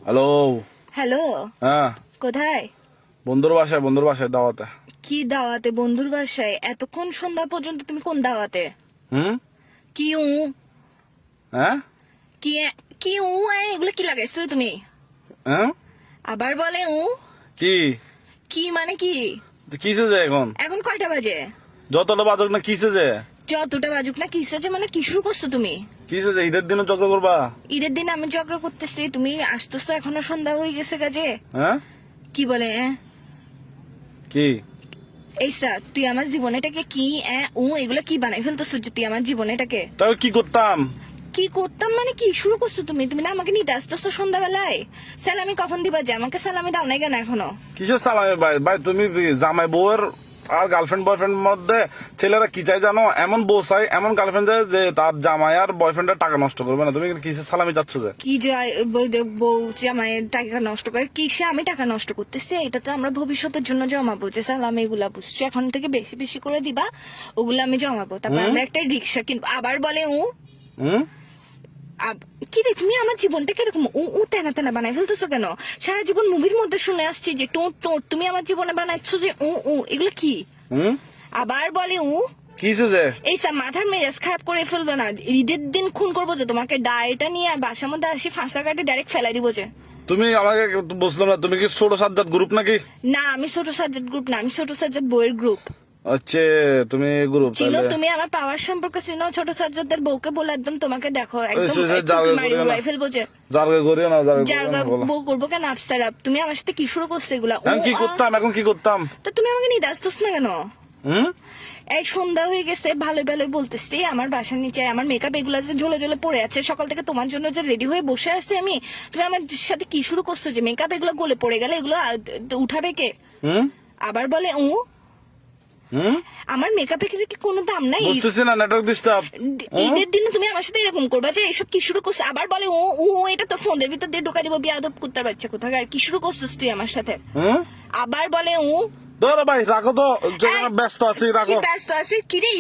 Hello. Hello, হ্যাঁ, কোথায়? বন্ধুর বাসায় দাওয়াতে। কি দাওয়াতে? বন্ধুর বাসায়? এতক্ষণ সন্ধ্যা পর্যন্ত তুমি কোন দাওয়াতে? হুম। কি হ্যাঁ কি কি এগুলো কি লাগাইছো তুমি? হ্যাঁ আবার বলে কি কি মানে কি? কিসে যে এখন এখন কয়টা বাজে? যতটা বাজক না কিসে যে যতটা বাজুক না কিসে যে মানে কি শুরু করছো তুমি? কিসে যে ঈদের দিনও চক্র করবা? ঈদের দিন আমি ঝগড়া করতেছি, তুমি আসতেছো এখনো সন্ধ্যা হয়ে গেছে কাজে। হ্যাঁ কি বলে কি এইসা তুই আমার জীবনেটাকে কি এগুলো কি বানাই ফেলতেছো যে তুই আমার জীবনেটাকে? তাও কি করতাম? কি করতাম মানে কি শুরু করছো তুমি? তুমি না আমাকে নিতে আসতেছো সন্ধ্যাবেলায়? সালামি কখন দিবা? যে আমাকে সালামি দাও নাই কেন এখনো? কিসের সালামি ভাই? ভাই তুমি জামাই বউয়ের আর গার্লফ্রেন্ড বয়ফ্রেন্ড মধ্যে ছেলেরা কি চাই জানো? এমন বউ চাই, এমন গার্লফ্রেন্ড চাই যে তার জামাই আর বয়ফ্রেন্ডের টাকা নষ্ট করবে না। তুমি কিসের সালামি চাচ্ছ যে? কি যায় বউ জামাইয়ের টাকা নষ্ট করে? কিসে আমি টাকা নষ্ট করতেছি? এটা তো আমরা ভবিষ্যতের জন্য জমাবো, যে সালামি এগুলা বুঝছো এখন থেকে বেশি বেশি করে দিবা, ওগুলো আমি জমাবো, তারপর আমরা একটা রিক্সা কিনবো। আবার বলে হুম। কি রে তুমি আমার জীবনটাকে এরকম তেনা তেনা বানাই ফেলতেছো কেন? সারা জীবন মুভির মধ্যে শুনে আসছি যে টোট টোট, তুমি আমার জীবনে বানাচ্ছো যে এগুলো কি? হুম। আবার বলে কিসে যে? এইসব মাথার মেজাজ খারাপ করে ফেলবে না। ঈদের দিন খুন করবো যে তোমাকে, ডায়েটা নিয়ে বাসার মধ্যে আসি ফাঁসা কাটে ডাইরেক্ট ফেলাই দিব যে। তুমি আমাকে বুঝলাম না, তুমি কি ছোট সাজ্জাদ গ্রুপ নাকি? না, আমি ছোট সাজ্জাদ গ্রুপ না, আমি ছোট সাজ্জাদ বইয়ের গ্রুপ। আচ্ছা, তুমি গ্রুপ চিনো? তুমি আমার পাওয়ার সম্পর্কে চিনো? ছোট সাজ্জাদের বউকে বলে একদম তোমাকে দেখো একদম মারি উড়াই ফেলবো যে। জারগা করিও না, জারগা বউ করবো কেন? আফসার আপ, তুমি আমার সাথে কি শুরু করছো এগুলা? কি করতাম এখন? কি করতাম? তো তুমি আমাকে নিতে আসতেছ না কেন? হুম। এই সন্ধ্যা হয়ে গেছে, ভালো ভালো বলতেছি, আমার বাসার নিচে আমার মেকআপ এগুলো যে ঝোলে ঝোলে পড়ে আছে, সকাল থেকে তোমার জন্য যে রেডি হয়ে বসে আছি আমি, তুমি আমার সাথে কি শুরু করছো যে মেকআপ এগুলো গলে পড়ে গেলে এগুলো উঠাবে কে? হুম। আবার বলে হুম। আমার মেকআপের কি কোনো দাম নাই? বুঝতেছি না, নেটওয়ার্ক ডিস্টার্ব। ঈদের দিনে তুমি আমার সাথে এরকম করবা যে এইসব কি শুরু করছো? আবার বলে এটা তো ফোনের ভিতর দিয়ে ঢোকা দিব, বিয়াদব কুত্তার বাচ্চা কোথাকার, কি শুরু করছিস তুই আমার সাথে? আবার বলে ধরো ভাই, রাখো তো, ব্যস্ত আছি, রাখো। ব্যস্ত আছি কি রে?